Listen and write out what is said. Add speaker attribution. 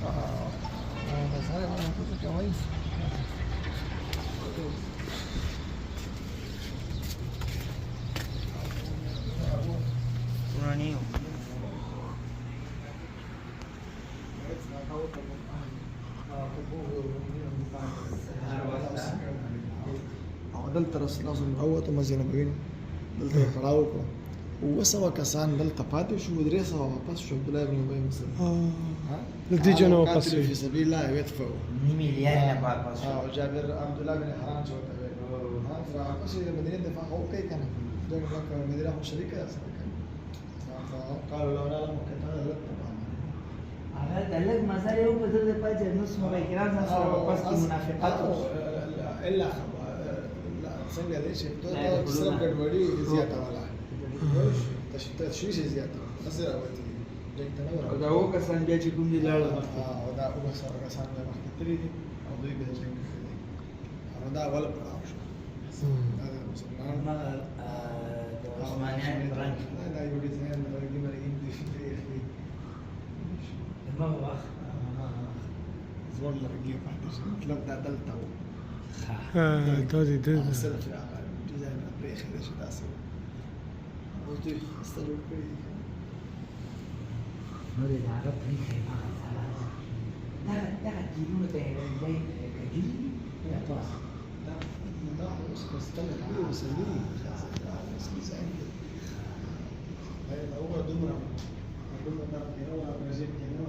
Speaker 1: بس هذا أنا كنت كويس.
Speaker 2: Nani?
Speaker 1: دلته لازم نعوض وما زين بغينا دلته يقراوكم وسوا كسان دلته باتي شو دريسه واپس شو عبد الله بن ابي مسلم
Speaker 3: نتيجة أنا واپس
Speaker 1: في سبيل الله يدفعوا
Speaker 2: مليار باپس
Speaker 1: جابر عبد الله بن حرام شو فاپس المدينه دفاع هو كي كان دون لك مدينه شركه قالوا لو لا مكتبه لا
Speaker 2: هذا لك مسائل يوم بدل باجي نص مبيكران سره واپس کی منافقات
Speaker 1: الا څنګه دې چې ته سره ګډوډي زیاته والا تشویش زیاته خسر اوتی
Speaker 2: دا و کسان بیا چې کوم دي لاړ
Speaker 1: او دا هو سره کسان به مخکې تللی دي او دوی به څنګه کوي او دا اول پړاو شو دا مسلمان
Speaker 2: د عثمانیان برانچ
Speaker 1: دا یو ډیزاین راګي مرګي دي شي
Speaker 2: ما واخ
Speaker 1: زور لرګي پاتې شي مطلب دا دلته و
Speaker 3: دا دې
Speaker 1: سره في ډیزاین په خیر شي تاسو او دوی ستاسو کړی
Speaker 2: نو دې هغه په خیمه دا کیلو ته دی کدي یا تاسو
Speaker 1: دا اوس کستل دی وسلی ډیزاین دی دا هو دومره دا په یو راځي کې نو